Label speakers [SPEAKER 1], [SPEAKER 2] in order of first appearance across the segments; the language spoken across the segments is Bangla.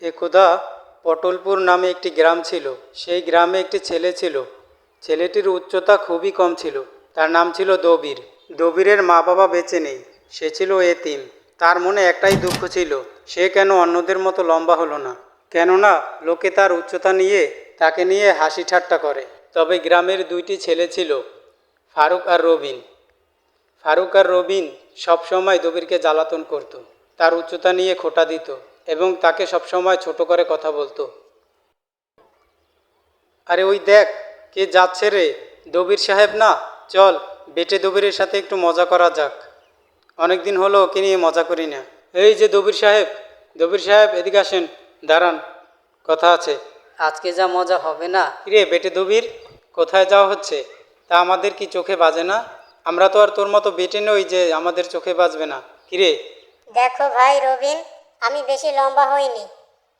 [SPEAKER 1] একদা পটলপুর নামে একটি গ্রাম ছিল। সেই গ্রামে একটি ছেলে ছিল। ছেলেটির উচ্চতা খুবই কম ছিল। তার নাম ছিল দবির। দবিরের মা বাবা বেঁচে নেই। সে ছিল এতিম। তার মনে একটাই দুঃখ ছিল, সে কেন অন্যদের মতো লম্বা হলো না। কেননা লোকে তার উচ্চতা নিয়ে তাকে নিয়ে হাসি ঠাট্টা করে। তবে গ্রামের দুইটি ছেলে ছিল, ফারুক আর রবিন। ফারুক আর রবিন সবসময় দবিরকে জ্বালাতন করত, তার উচ্চতা নিয়ে খোঁটা দিত এবং তাকে সবসময় ছোট করে কথা বলতো। আরে ওই দেখ, কে যাচ্ছে রে! দবির সাহেব না? চল, বেটে দবিরের সাথে একটু মজা করা যাক। অনেক দিন হলো ওকে নিয়ে মজা করি না। এই যে দবির সাহেব, দবির সাহেব এদিকে আসেন, দাঁড়ান, কথা আছে।
[SPEAKER 2] আজকে যা মজা হবে না।
[SPEAKER 1] কিরে বেটে দবির, কোথায় যাওয়া হচ্ছে? তা আমাদের কি চোখে বাজে না? আমরা তো আর তোর মতো বেটে নই যে আমাদের চোখে বাজবে না। কিরে?
[SPEAKER 3] দেখো ভাই রবিন, আমি বেশি লম্বা হইনি,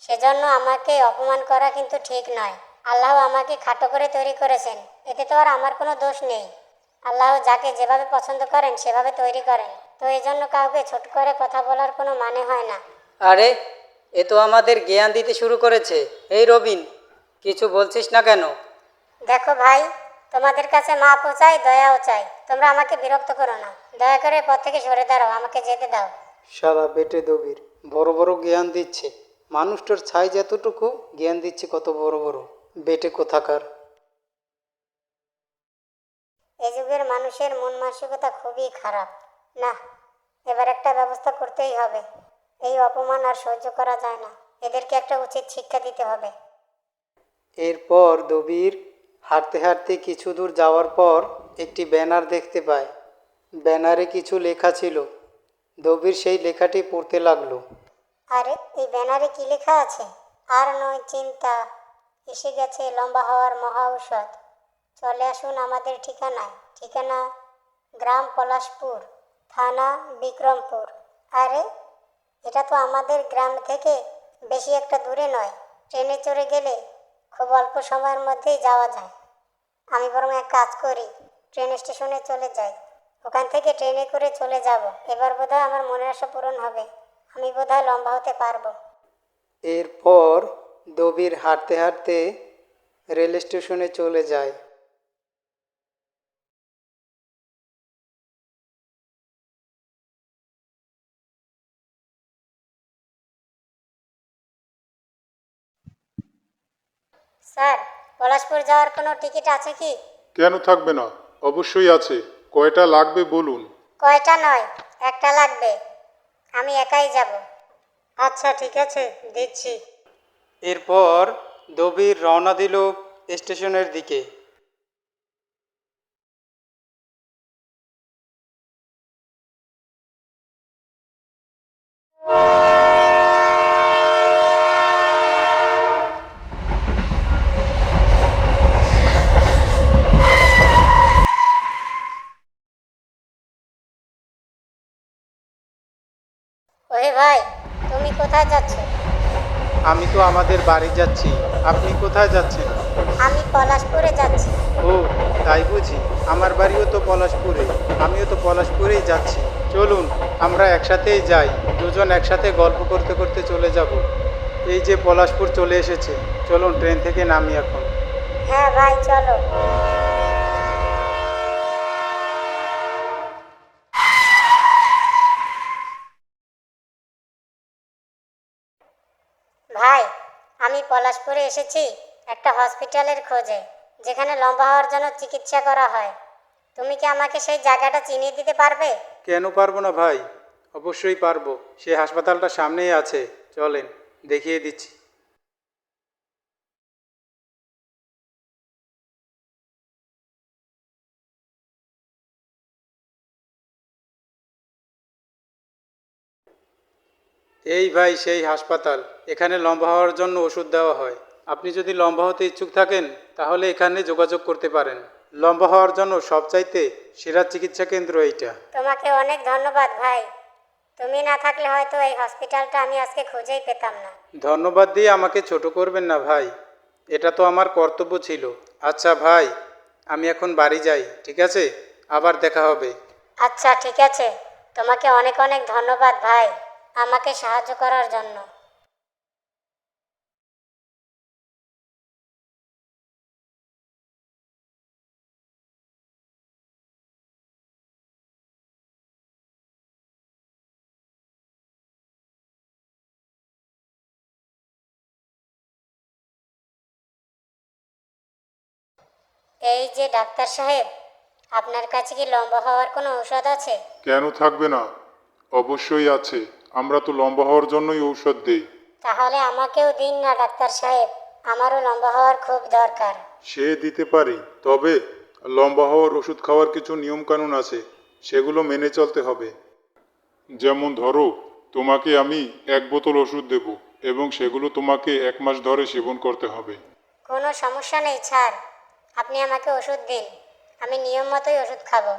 [SPEAKER 3] সেজন্য আমাকে অপমান করা কিন্তু ঠিক নয়। আল্লাহ আমাকে খাটো করে তৈরি করেছেন, এতে তো আর আমার কোনো দোষ নেই। আল্লাহ যাকে যেভাবে পছন্দ করেন সেভাবে তৈরি করেন, তো এই জন্য কাউকে ছোট করে কথা বলার কোনো মানে হয় না।
[SPEAKER 2] আরে, এ তো আমাদের জ্ঞান দিতে শুরু করেছে। এই রবিন, কিছু বলছিস না কেন?
[SPEAKER 3] দেখো ভাই, তোমাদের কাছে মাপও চাই, দয়াও চাই। তোমরা আমাকে বিরক্ত করো না, দয়া করে পথ থেকে সরে দাঁড়াও, আমাকে যেতে দাও।
[SPEAKER 1] সারা বেটে দবির বড় বড় জ্ঞান দিচ্ছে। মানুষটার ছাই যতটুকু, জ্ঞান দিচ্ছে কত বড় বড়। বেটে কোথাকার!
[SPEAKER 3] এই যুগের মানুষের মন মানসিকতা খুবই খারাপ। না, এবার একটা ব্যবস্থা করতেই হবে। এই অপমান আর সহ্য করা যায় না, এদেরকে একটা উচিত শিক্ষা দিতে হবে।
[SPEAKER 1] এরপর দবির হাঁটতে হাঁটতে কিছু দূর যাওয়ার পর একটি ব্যানার দেখতে পায়। ব্যানারে কিছু লেখা ছিল। দবির সেই লেখাটি পড়তে লাগলো।
[SPEAKER 3] আরে, এই ব্যানারে কি লেখা আছে? আর নয় চিন্তা, এসে গেছে লম্বা হওয়ার মহা ঔষধ। চলে আসুন আমাদের ঠিকানায়। ঠিকানা গ্রাম পলাশপুর, থানা বিক্রমপুর। আরে, এটা তো আমাদের গ্রাম থেকে বেশি একটা দূরে নয়। ট্রেনে চড়ে গেলে খুব অল্প সময়ের মধ্যেই যাওয়া যায়। আমি বরং এক কাজ করি, ট্রেন স্টেশনে চলে যাই, ওখান থেকে ট্রেনে করে চলে যাব। এবার বোধহয় আমার মনের আশা পূরণ হবে, আমি বোধহয় লম্বা হতে পারবো।
[SPEAKER 1] এরপর দবির হাঁটতে হাঁটতে রেল স্টেশনে চলে যায়।
[SPEAKER 3] স্যার, পলাশপুর যাওয়ার কোনো টিকিট আছে কি?
[SPEAKER 4] কেন থাকবে না? অবশ্যই আছে। কয়টা লাগবে বলুন।
[SPEAKER 3] কয়টা নয়, একটা লাগবে। আমি একাই যাব।
[SPEAKER 1] আচ্ছা ঠিক আছে, দিচ্ছি। এরপর দবির রওনা দিল স্টেশনের দিকে।
[SPEAKER 3] ওহে ভাই, তুমি কোথায় যাচ্ছ?
[SPEAKER 1] আমি তো আমাদের বাড়ি যাচ্ছি। আপনি কোথায় যাচ্ছেন?
[SPEAKER 3] আমি পলাশপুরে যাচ্ছি।
[SPEAKER 1] ও, তাই বুঝি। আমার বাড়িও তো পলাশপুরে। আমিও তো পলাশপুরেই যাচ্ছি। চলুন, আমরা একসাথেই যাই। দুজন একসাথে গল্প করতে করতে চলে যাব। এই যে পলাশপুর চলে এসেছে। চলুন ট্রেন থেকে নামি এখন।
[SPEAKER 3] হ্যাঁ ভাই, চলো। ভাই, আমি পলাশপুরে এসেছি একটা হসপিটালের খোঁজে, যেখানে লম্বা হওয়ার জন্য চিকিৎসা করা হয়। তুমি কি আমাকে সেই জায়গাটা চিনিয়ে দিতে পারবে?
[SPEAKER 1] কেন পারবো না ভাই, অবশ্যই পারবো। সেই হাসপাতালটা সামনেই আছে, চলেন দেখিয়ে দিচ্ছি। এই ভাই সেই হাসপাতাল। এখানে লম্বা হওয়ার জন্য ওষুধ দেওয়া হয়। আপনি যদি লম্বা হতে ইচ্ছুক থাকেন তাহলে এখানে যোগাযোগ করতে পারেন। লম্বা হওয়ার জন্য সবচাইতে সেরা চিকিৎসা কেন্দ্র এইটা।
[SPEAKER 3] তোমাকে অনেক ধন্যবাদ ভাই। তুমি না থাকলে হয়তো এই হসপিটালটা আমি আজকে খুঁজেই পেতাম না।
[SPEAKER 1] ধন্যবাদ দিয়ে আমাকে ছোট করবেন না ভাই, এটা তো আমার কর্তব্য ছিল। আচ্ছা ভাই, আমি এখন বাড়ি যাই, ঠিক আছে? আবার দেখা হবে।
[SPEAKER 3] আচ্ছা ঠিক আছে, তোমাকে অনেক অনেক ধন্যবাদ ভাই, আমাকে সাহায্য করার জন্য। এই যে ডাক্তার সাহেব, আপনার কাছে কি লম্বা হওয়ার কোনো ঔষধ আছে?
[SPEAKER 4] কেন থাকবে না? অবশ্যই আছে। আমরা তো লম্বা হওয়ার জন্যই ঔষধ দেই।
[SPEAKER 3] তাহলে আমাকেও দিন না ডাক্তার সাহেব, আমারও লম্বা হওয়ার খুব দরকার।
[SPEAKER 4] সে দিতে পারি, তবে লম্বা হওয়ার ওষুধ খাওয়ার কিছু নিয়মকানুন আছে, সেগুলো মেনে চলতে হবে। যেমন ধরো, তোমাকে আমি 1 বোতল ওষুধ দেব এবং সেগুলো তোমাকে 1 মাস ধরে সেবন করতে হবে।
[SPEAKER 3] কোনো সমস্যা নেই স্যার, আপনি আমাকে ওষুধ দিন, আমি নিয়ম মতোই ওষুধ খাবো।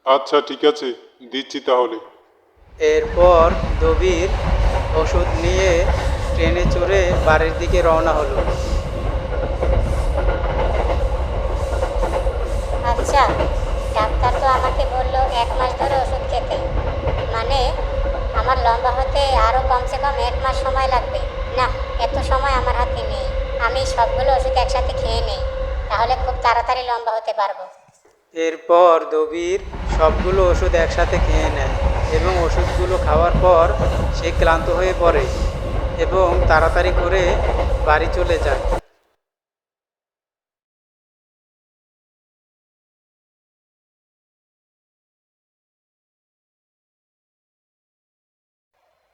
[SPEAKER 4] আচ্ছা ঠিক আছে, দিচ্ছি তাহলে।
[SPEAKER 1] এরপর দবির ওষুধ নিয়ে ট্রেনে চড়ে বাড়ির দিকে রওনা হলো।
[SPEAKER 3] আচ্ছা, ডাক্তার তো আমাকে বললো 1 মাস ধরে ওষুধ খেতে, মানে আমার লম্বা হতে আরও কমসে কম 1 মাস সময় লাগবে। না, এত সময় আমার হাতে নেই, আমি সবগুলো ওষুধ একসাথে খেয়ে নেই, তাহলে খুব তাড়াতাড়ি লম্বা হতে পারবো।
[SPEAKER 1] এরপর দবির সবগুলো ওষুধ একসাথে খেয়ে নেয় এবং ওষুধগুলো খাওয়ার পর সে ক্লান্ত হয়ে পড়ে এবং তাড়াতাড়ি করে বাড়ি চলে যায়।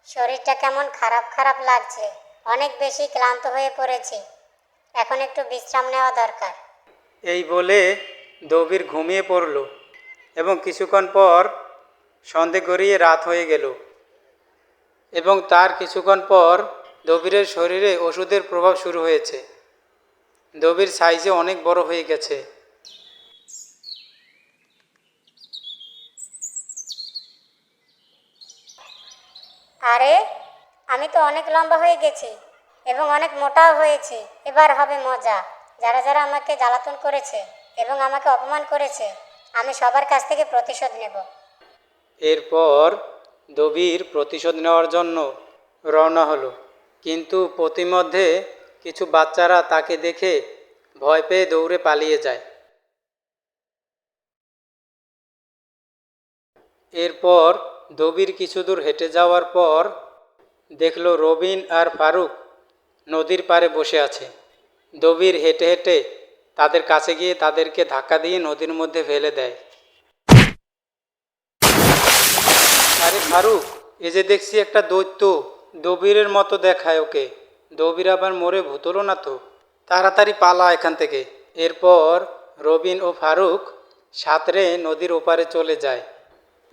[SPEAKER 3] শরীরটা কেমন খারাপ খারাপ লাগছে, অনেক বেশি ক্লান্ত হয়ে পড়েছি, এখন একটু বিশ্রাম নেওয়া দরকার।
[SPEAKER 1] এই বলে দবির ঘুমিয়ে পড়ল এবং কিছুক্ষণ পর সন্ধে গড়িয়ে রাত হয়ে গেল এবং তার কিছুক্ষণ পর দবিরের শরীরে ওষুধের প্রভাব শুরু হয়েছে। দবির সাইজে অনেক বড় হয়ে গেছে।
[SPEAKER 3] আরে, আমি তো অনেক লম্বা হয়ে গেছি এবং অনেক মোটাও হয়েছি, এবার হবে মজা। যারা যারা আমাকে জ্বালাতন করেছে এবং আমাকে অপমান করেছে, আমি সবার কাছ থেকে প্রতিশোধ নেব।
[SPEAKER 1] এরপর দবির প্রতিশোধ নেওয়ার জন্য রওনা হলো, কিন্তু পথিমধ্যে কিছু বাচ্চারা তাকে দেখে ভয় পেয়ে দৌড়ে পালিয়ে যায়। এরপর দবির কিছু দূর হেঁটে যাওয়ার পর দেখলো রবিন আর ফারুক নদীর পাড়ে বসে আছে। দবির হেঁটে হেঁটে তাদের কাছে গিয়ে তাদেরকে ধাক্কা দিয়ে নদীর মধ্যে ফেলে দেয়। আরে ফারুক, এ যে দেখছি একটা দৈত্য, দবিরের মতো দেখায় ওকে। দবির আবার মরে ভূত হলো না তো? তাড়াতাড়ি পালা এখান থেকে। এরপর রবিন ও ফারুক সাঁতরে নদীর ওপারে চলে যায়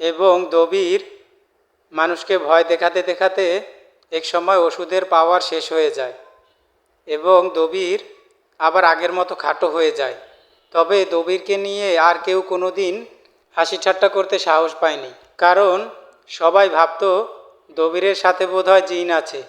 [SPEAKER 1] এবং দবির মানুষকে ভয় দেখাতে দেখাতে একসময় ওষুধের পাওয়ার শেষ হয়ে যায় এবং দবির আবার আগের মতো খাটো হয়ে যায়। তবে দবিরকে নিয়ে আর কেউ কোনো দিন হাসি ঠাট্টা করতে সাহস পায়নি, কারণ সবাই ভাবতো দবিরের সাথে বোধহয় জিন আছে।